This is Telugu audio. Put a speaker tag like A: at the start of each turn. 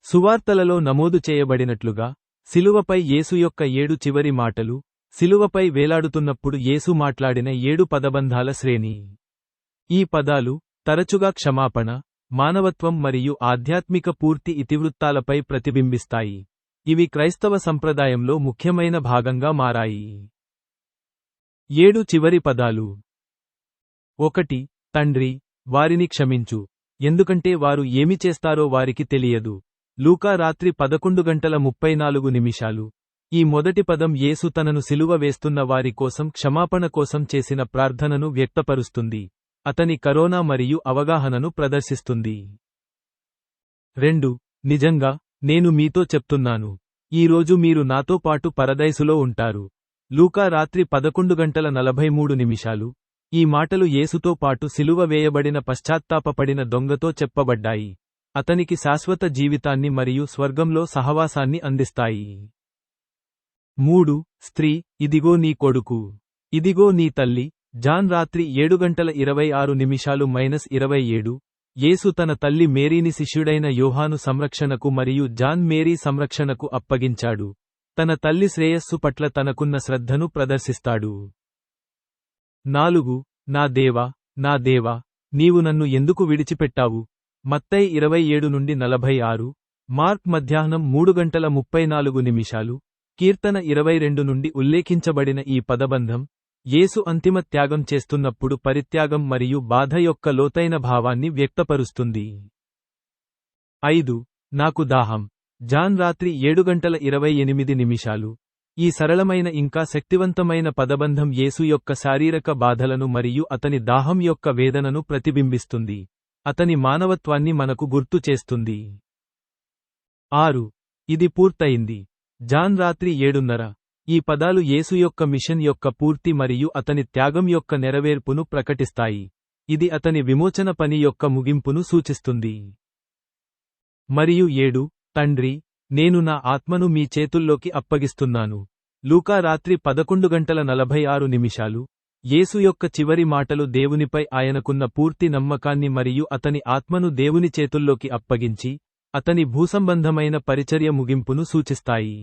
A: సువార్తలలో నమోదు చేయబడినట్లుగా, శిలువపై యేసు యొక్క 7 చివరి మాటలు, శిలువపై వేలాడుతున్నప్పుడు యేసు మాట్లాడిన 7 పదబంధాల శ్రేణి. ఈ పదాలు, తరచుగా క్షమాపణ, మానవత్వం మరియు ఆధ్యాత్మిక పూర్తి ఇతివృత్తాలపై ప్రతిబింబిస్తాయి. ఇవి క్రైస్తవ సంప్రదాయంలో ముఖ్యమైన భాగంగా మారాయి. 7 చివరి పదాలు. 1. తండ్రి, వారిని క్షమించు, ఎందుకంటే వారు ఏమి చేస్తారో వారికి తెలియదు. లూకా రాత్రి 11:34. ఈ మొదటి పదం యేసు తనను సిలువ వేస్తున్న వారి కోసం క్షమాపణ కోసం చేసిన ప్రార్థనను వ్యక్తపరుస్తుంది, అతని కరోనా మరియు అవగాహనను ప్రదర్శిస్తుంది. 2. నిజంగా, నేను మీతో చెప్తున్నాను, ఈ రోజు మీరు నాతో పాటు పరదైసులో ఉంటారు. లూకా రాత్రి 11:43. ఈ మాటలు యేసుతో పాటు సిలువ వేయబడిన పశ్చాత్తాపపడిన దొంగతో చెప్పబడ్డాయి, అతనికి శాశ్వత జీవితాన్ని మరియు స్వర్గంలో సహవాసాన్ని అందిస్తాయి. 3. స్త్రీ, ఇదిగో నీ కొడుకు, ఇదిగో నీ తల్లి. జాన్ రాత్రి 7:26-27. యేసు తన తల్లి మేరీని శిష్యుడైన యోహాను సంరక్షణకు మరియు జాన్ మేరీ సంరక్షణకు అప్పగించాడు, తన తల్లి శ్రేయస్సు పట్ల తనకున్న శ్రద్ధను ప్రదర్శిస్తాడు. 4. నా దేవా, నా దేవా, నీవు నన్ను ఎందుకు విడిచిపెట్టావు? మత్తయి 27-46. మార్క్ మధ్యాహ్నం 3:34. కీర్తన 22 నుండి ఉల్లేఖించబడిన ఈ పదబంధం, యేసు అంతిమ త్యాగం చేస్తున్నప్పుడు పరిత్యాగం మరియు బాధ యొక్క లోతైన భావాన్ని వ్యక్తపరుస్తుంది. 5. నాకు దాహం. జాన్ రాత్రి 7:28. ఈ సరళమైన ఇంకా శక్తివంతమైన పదబంధం యేసు యొక్క శారీరక బాధలను మరియు అతని దాహం యొక్క వేదనను ప్రతిబింబిస్తుంది, అతని మానవత్వాన్ని మనకు గుర్తు చేస్తుంది. 6. ఇది పూర్తయింది. జాన్ రాత్రి 7:30. ఈ పదాలు యేసు యొక్క మిషన్ యొక్క పూర్తి మరియు అతని త్యాగం యొక్క నెరవేర్పును ప్రకటిస్తాయి, ఇది అతని విమోచన పని యొక్క ముగింపును సూచిస్తుంది. మరియు 7. తండ్రి, నేను నా ఆత్మను మీ చేతుల్లోకి అప్పగిస్తున్నాను. లూకా రాత్రి 11:46. యేసు యొక్క చివరి మాటలు దేవునిపై ఆయనకున్న పూర్తి నమ్మకాన్ని మరియు అతని ఆత్మను దేవుని చేతుల్లోకి అప్పగించి, అతని భూసంబంధమైన పరిచర్య ముగింపును సూచిస్తాయి.